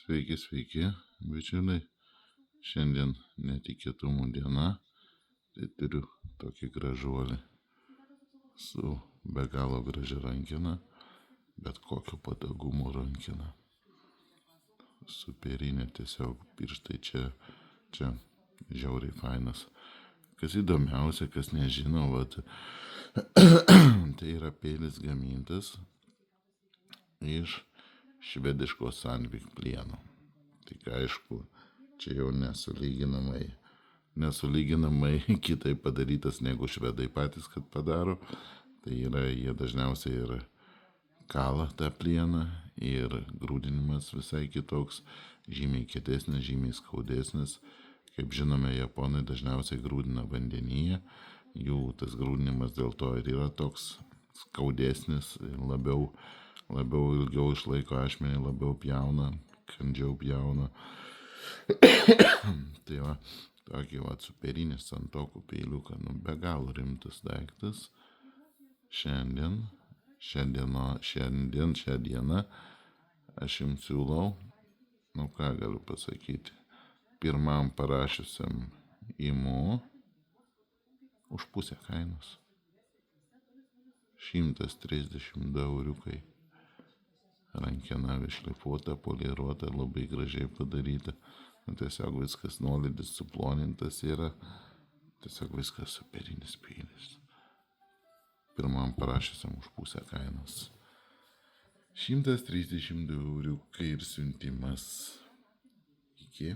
Sveiki, sveiki, bičiuliai. Šiandien netikėtumų diena. Tai turiu tokį gražuolį su be galo gražia rankena, bet kokio patogumo rankena. Superinė tiesiog pirštai čia žiauriai fainas. Kas įdomiausia, kas nežino, tai yra peilis gamintas iš švediško Sandvik plieno. Tik aišku, čia jau nesulyginamai kitaip padarytas negu švedai patys, kad padaro. Tai yra, jie dažniausiai ir kala tą plieną ir grūdinimas visai kitoks, žymiai kietesnis, žymiai skaudesnis. Kaip žinome, japonai dažniausiai grūdina vandenyje, jų tas grūdinimas dėl to ir yra toks skaudesnis, labiau ilgiau išlaiko ašmenį, labiau pjauna, kandžiau pjauna. Tai va, tokį superinį santokų peiliuką, be galo rimtas daiktas. Šią dieną aš jums siūlau, ką galiu pasakyti, pirmam parašiusiam imu už pusę kainos. 132 euriukai. Rankena išlifuota, poliruota, labai gražiai padaryta. Tiesiog viskas nuolydis suplonintas yra. Tiesiog viskas superinis peilis. Pirmam parašysiam už pusę kainos. 132 euriukai ir siuntimas. Iki.